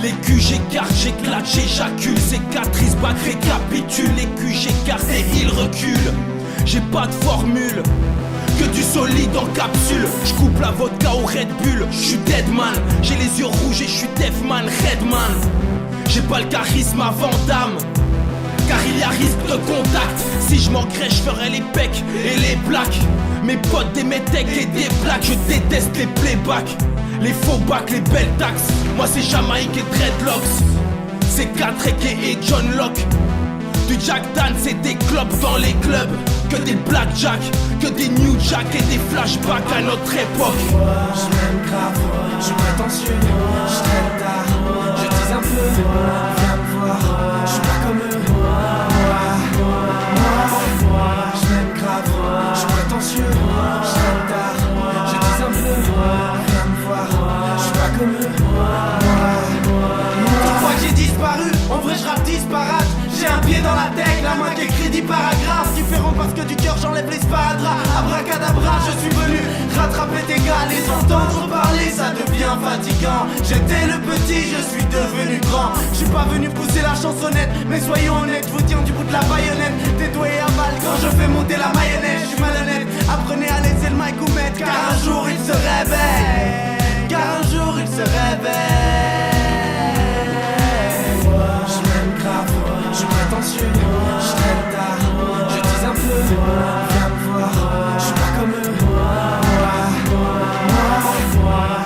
Les culs j'écarte, j'éclate, j'éjacule. Cicatrices, bac, récapitule. Les culs j'écarte et ils reculent. J'ai pas de formule, que du solide en capsule. J'coupe la vodka au Red Bull. J'suis Deadman, j'ai les yeux rouges et j'suis Deathman, Redman. J'ai pas le charisme à Vandame, car il y a risque de contact. Si je manquerais, je ferais les pecs et les plaques. Mes potes, des métèques et des plaques. Je déteste les playbacks, les faux bacs, les belles taxes. Moi c'est Jamaïque et Dreadlocks. C'est 4 et John Locke. Du Jack Dan, c'est des clopes dans les clubs. Que des blackjack, que des new jack et des flashbacks à notre époque. Je m'aime grave, je suis prétentieux, je traîne tard, je dis un peu, viens me voir, je suis pas comme eux. Je m'aime grave, je suis prétentieux, je traîne tard, je dis un peu, viens me voir, je suis pas comme eux. Tu crois que j'ai disparu, en vrai je rappe disparate. J'ai un pied dans la tech, la main qui écrit 10 paragraphes. Différent parce que du cœur j'enlève les sparadraps. Abracadabra, je suis venu rattraper tes gars. Les entendre parler, ça devient fatigant. J'étais le petit, je suis devenu grand. Je suis pas venu pousser la chansonnette, mais soyons honnêtes, je vous tiens du bout de la baïonnette. Tes doigts et à balle quand je fais monter la mayonnaise. Je suis malhonnête, apprenez à laisser le mic ou mettre. Car un jour il se réveille, car un jour il se réveille. Je m'aime grave, je suis prétentieux, je traîne tard, je dis un peu, viens me voir, je suis pas comme eux.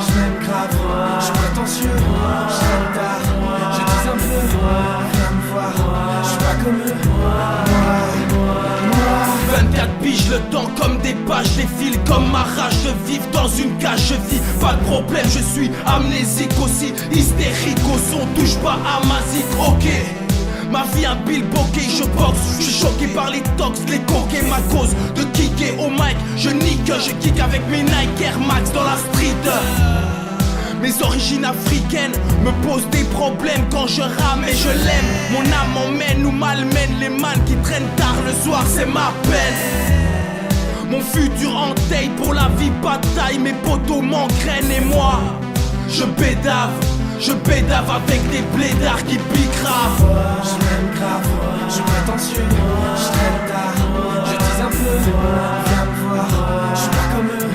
Je m'aime grave, je suis prétentieux, je traîne tard, je dis un peu, viens me voir, je suis pas comme eux. 24 piges, le temps comme des pages défile comme ma rage de vivre dans une cage. Je vis, pas de problème, je suis amnésique aussi, hystérique au son, touche pas à ma zik, ok. Ma vie un bilboquet, je boxe, je suis choqué par les tox, les coquets, ma cause de kicker au mic, je nique, je kick avec mes Nike Air Max dans la street. Mes origines africaines me posent des problèmes quand je rame et je l'aime. Mon âme emmène ou malmène les mannes qui traînent tard le soir, c'est ma peine. Mon futur en taille pour la vie bataille, mes potos m'engrainent et moi je bédave avec des blédards qui bicravent. Je m'aime grave, je suis prétentieux, je traîne tard, je dis un peu, viens me voir, je suis pas comme eux.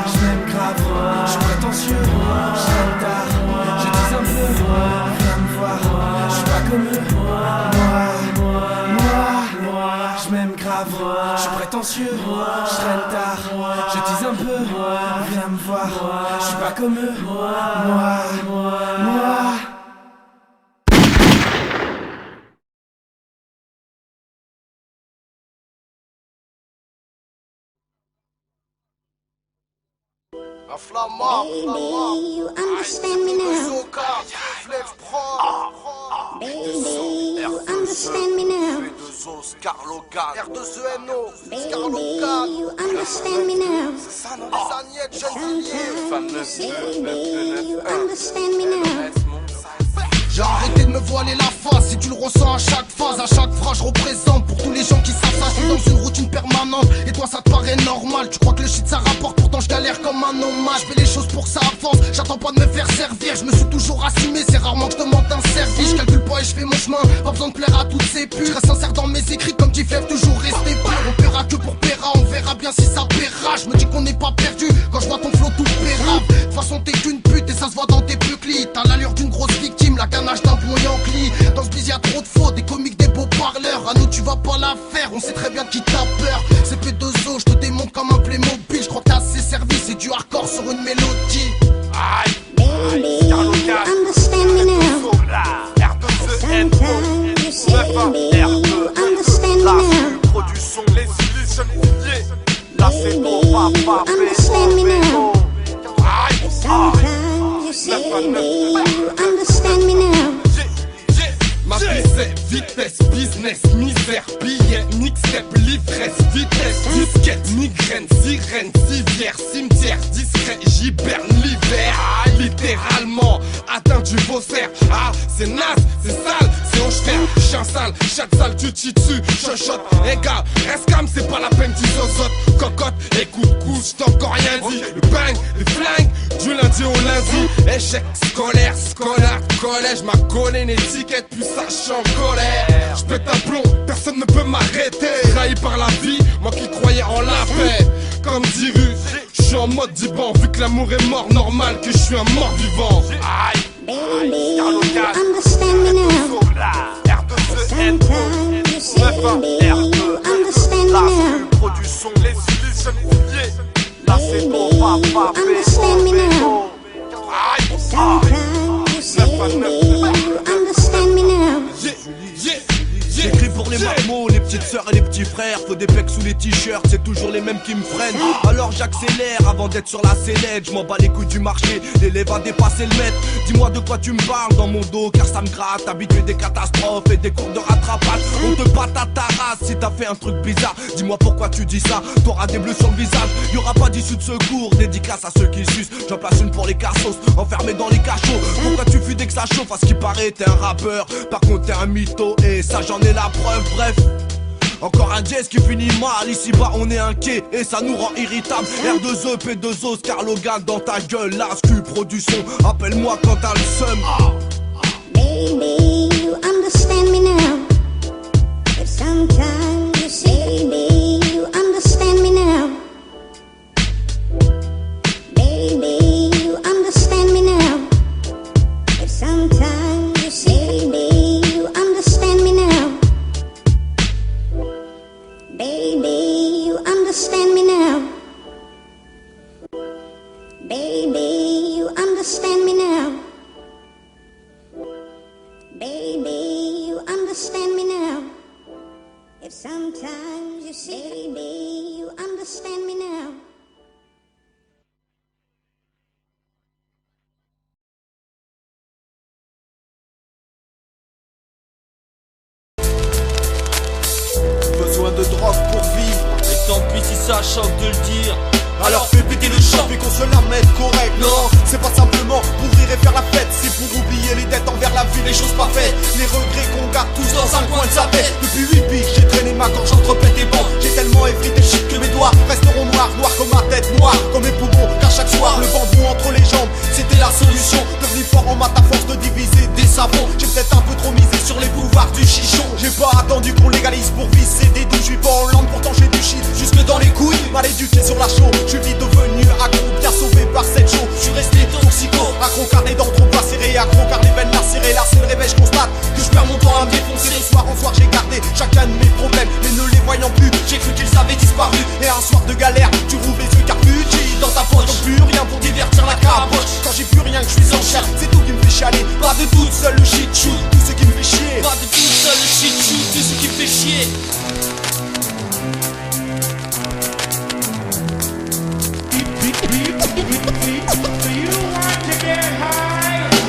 Je m'aime grave, je suis prétentieux, je traîne tard, je dis un peu, viens me voir, je suis pas comme eux. Je m'aime grave, je suis prétentieux, je traîne tard, je dis un peu, viens me voir, je suis pas comme eux. Un flamand, Baby, you understand me now. Baby, you understand me now. R2ENO, Baby, you understand me now. ça non les agnettes, jeunes Baby, you understand me now. J'ai arrêté de me voiler la face, si tu le ressens à chaque phase, à chaque phrase je représente pour tous les gens qui savent ça. Je suis dans une routine permanente et toi ça te paraît normal. Tu crois que le shit ça rapporte, pourtant je galère comme un nomade. Je fais les choses pour que ça avance, j'attends pas de me faire servir. Je me suis toujours assumé, c'est rarement que je demande un service. Je calcule pas et je fais mon chemin, pas besoin de plaire à toutes ces putes. Je reste sincère dans mes écrits comme dit Fleuve, toujours rester pur. On paiera que pour paiera, on verra bien si ça paiera. Je me dis qu'on n'est pas perdu quand je vois ton flow tout pérave. De toute façon t'es qu'une pute et ça se voit dans tes puclis. T'as l'allure d'une grosse victime, la ganache d'un bon Yankee. Dans ce bise y'a trop de faux, des comiques, des beaux parleurs. À nous tu vas pas la faire, on sait très bien qui t'a peur. C'est P2O, je te démonte comme un Playmobil. Je crois que t'as assez servi, c'est du hardcore sur une mélodie. Baby, you understand me now. Sometimes you say, baby, you understand me now. Baby, you understand me now. Sometimes you say, baby, you understand me now. Ma vie c'est vitesse, business, misère, billet, mixtape, livresse, vitesse, disquette, migraine, sirène, civière, cimetière, discret, j'hiberne l'hiver. Littéralement, atteint du faussaire. Ah, c'est naze, c'est sale, c'est hochetaire. Chien sale, chatte sale, tu t'y dessus, chuchote. Eh gars, reste calme, c'est pas la peine, tu zozotes. Cocotte, écoute, couche, t'as encore rien dit. Le bang, les flingues, du lundi au lundi. Échec scolaire, scolaire, collège. M'a collé une étiquette, puis ça je suis en colère. Je pète un plomb, personne ne peut m'arrêter. Trahi par la vie, moi qui croyais en la paix. Comme dit Rue, je suis en mode divan. Vu que l'amour est mort, normal que je suis un mort vivant. Aïe, Baby, you understand me now. Sometimes you say, baby, you understand me now. Baby, you understand me now. Sometimes you say, baby, you understand me now. J'écris pour les marmots, les petites sœurs et les petits frères. Faut des pecs sous les t-shirts, c'est toujours les mêmes qui me freinent. Alors j'accélère avant d'être sur la sellette. Je m'en bats les couilles du marché, l'élève a dépassé le maître. Dis-moi de quoi tu me parles dans mon dos, car ça me gratte. Habitué des catastrophes et des cours de rattrapage. On te batte à ta race si t'as fait un truc bizarre. Dis-moi pourquoi tu dis ça, t'auras des bleus sur le visage. Y'aura pas d'issue de secours, dédicace à ceux qui sucent. J'en place une pour les cassos, enfermés dans les cachots. Pourquoi tu fuis dès que ça chauffe? À ce qui paraît t'es un rappeur, par contre t'es un mytho. Et ça j'en ai la preuve, bref. Encore un jazz qui finit mal, ici bas on est inquiet et ça nous rend irritable. R2E, P2O, Oscar Logan dans ta gueule, la SQ production, appelle-moi quand t'as le seum. Baby, you understand me now. But sometimes you say, baby, you understand me now. Baby, you understand me now. But sometimes you say, baby, you understand me now. Baby, you understand me now. Baby, you understand me now. Baby, you understand me now. If sometimes you say, baby, you understand me now. Besoin de drogue pour vivre. Et tant pis si ça choque de le dire. Alors fais péter le champ et qu'on se la mette correct. Non, c'est pas simplement pour rire et faire la fête. C'est pour oublier les dettes envers la vie, les choses pas faites. Les regrets qu'on garde tous dans un coin de sa tête. Depuis 8 piges, j'ai traîné ma gorge entre pète et bancs. J'ai tellement effrité le shit que mes doigts resteront noirs. Noirs comme ma tête, noire comme mes poumons. Car chaque soir, le bambou entre les jambes, c'était la solution. Devenu fort en maths à force de diviser des savons. J'ai peut-être un peu trop misé sur les pouvoirs du chichon. J'ai pas attendu qu'on légalise pour visser des douches. Je suis pas en Hollande, pourtant j'ai du shit jusque dans les couilles. Mal éduqué sur la chaux. Je suis vite devenu accro, bien sauvé par cette show. Je suis resté toxico, accro car les dents trop placérées, accro car les veines lacérées. Là c'est le réveil, je constate que je perds mon temps à me défoncer. De soir en soir j'ai gardé chacun de mes problèmes, mais ne les voyant plus, j'ai cru qu'ils avaient disparu. Et un soir de galère, tu rouvres les yeux car plus dans ta poche, donc plus rien pour divertir la caboche. Quand j'ai plus rien, que je suis en chair, c'est tout qui me fait chialer. Pas de tout seul le shit shoot, tout ce qui me fait chier. Pas de tout seul le shit shoot, tout ce qui me fait chier.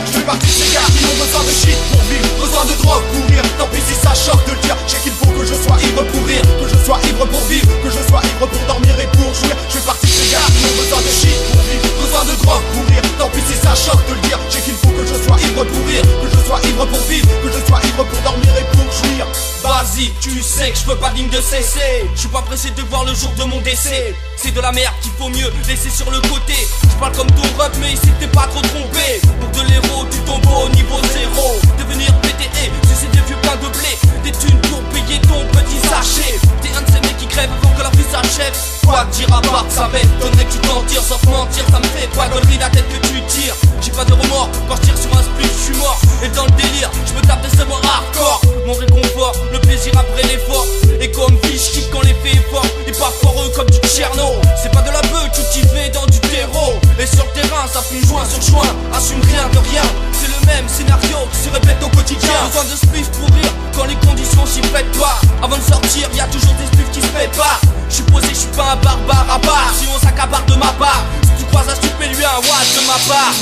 Je fais partie de ces gars qui ont besoin de shit pour vivre, besoin de drogue pour rire. Tant pis si ça choque de le dire, je sais qu'il faut que je sois ivre pour rire, que je sois ivre pour vivre, que je sois ivre pour dormir et pour jouir. Je fais partie de ces gars qui ont besoin de shit pour vivre, besoin de drogue pour rire. Tant pis si ça choque de le dire, je sais qu'il faut que je sois ivre pour rire, que je sois ivre pour vivre, que je sois ivre pour dormir et pour jouir. Vas-y, tu sais que je veux pas digne de cesser. Je suis pas pressé de voir le jour de mon décès. C'est de la merde qu'il faut mieux laisser sur le côté. Je parle comme ton rep mais ici t'es pas trop trompé. Pour de l'héros tu tombes au niveau zéro. Devenir PTE, c'est des vieux pleins de blé. Des thunes pour payer ton petit sachet. T'es un de ces mecs qui crèvent avant que leur vie s'achève. Quoi te dire à part que ça m'étonnerait que tu t'en tires. Sauf mentir, ça me fait pas connerie la tête que tu tires. J'ai pas de remords, quand je tire sur un split je suis mort. Et dans le délire, je me tape des seulement hardcore. Mon réconfort, le plaisir après l'effort. Et comme vie, je kiffe quand l'effet est fort. Et pas foreux comme du Tcherno. C'est pas de la beuh cultivée dans du terreau. Et sur le terrain, ça fume joint sur joint. Assume rien de rien. C'est le même scénario qui se répète au quotidien. Besoin de spliff pour rire quand les conditions s'y prêtent pas. Avant de sortir, y a toujours des spliffs qui se pètent pas. Je suis posé, je suis pas un barbare à part. Si on s'accapare de ma part, si tu croises un stupé, lui un watt de ma part.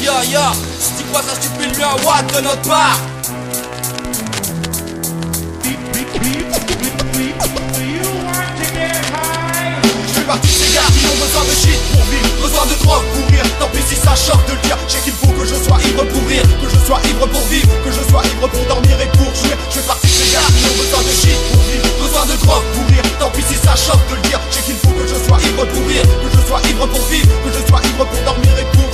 Ya ya, si tu croises un stupé, lui un watt de notre part. Je fais partie de ces gars qui ont besoin de shit pour vivre, besoin de drogue pour rire. Tant pis si ça choque de le dire, je sais qu'il faut que je sois ivre pour rire, que je sois ivre pour vivre, que je sois ivre pour dormir et pour jouir. Je fais partie de ces gars qui ont besoin de shit pour vivre, besoin de drogue pour rire. Tant pis si ça choque de le dire, je sais qu'il faut que je sois ivre pour rire, que je sois ivre pour vivre, que je sois ivre pour dormir et pour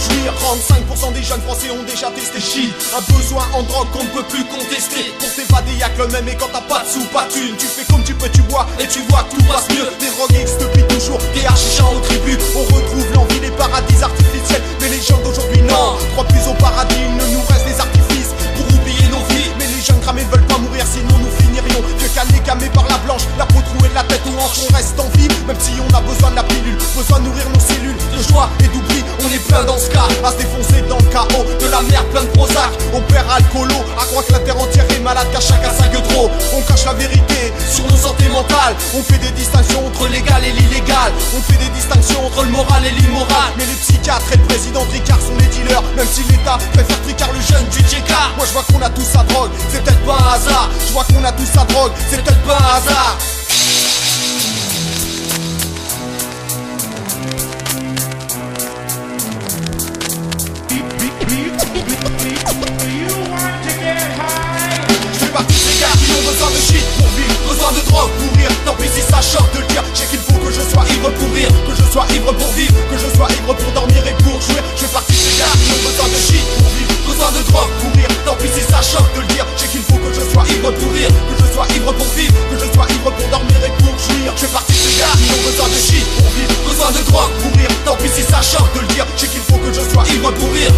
passés ont déjà testé shit. Un besoin en drogue qu'on ne peut plus contester. Pour t'évader y'a que le même, et quand t'as pas de sous, pas de thune, tu fais comme tu peux, tu bois et tu vois que tout passe mieux. Les drogues existent depuis toujours, des archichants aux tribus. On retrouve l'envie des paradis artificiels, mais les gens d'aujourd'hui non. Crois plus au paradis, il ne nous reste des artifices pour oublier nos vies. Mais les jeunes cramés veulent pas mourir, sinon nous finirions vieux calés camés par la blanche, la peau trouée de la tête aux hanches. On reste en vie, même si on a besoin de la pilule, besoin de nourrir nos cellules de joie et d'oubli. On est plein dans ce cas, à se défoncer dans le chaos, de la merde plein de Prozac. On perd alcoolo, à croire que la terre entière est malade, qu'à chacun sa gueule trop. On cache la vérité sur nos santé mentale. On fait des distinctions entre l'égal et l'illégal. On fait des distinctions entre le moral et l'immoral. Mais les psychiatres et le président Tricard sont les dealers, même si l'État préfère Tricard le jeune du JK. Moi je vois qu'on a tous sa drogue, c'est peut-être pas un hasard. Je vois qu'on a tous sa drogue, c'est peut-être pas un hasard. Je fais partie de ces gars qui ont besoin de shit pour vivre, besoin de drogue pour rire. Tant pis si ça choque de le dire, je sais qu'il faut que je sois ivre pour rire, que je sois ivre pour vivre, que je sois ivre pour dormir et pour jouir. Je fais partie de ces gars qui ont besoin de shit pour vivre, besoin de drogue pour rire. Tant pis si ça choque de le dire, je sais qu'il faut que je sois ivre pour rire, que je sois ivre pour vivre, que je sois ivre pour dormir et pour jouir. Je fais partie de ces gars qui ont besoin de shit pour vivre, besoin de drogue pour rire. Tant pis si ça choque de le dire, je sais qu'il faut que je sois ivre pour rire,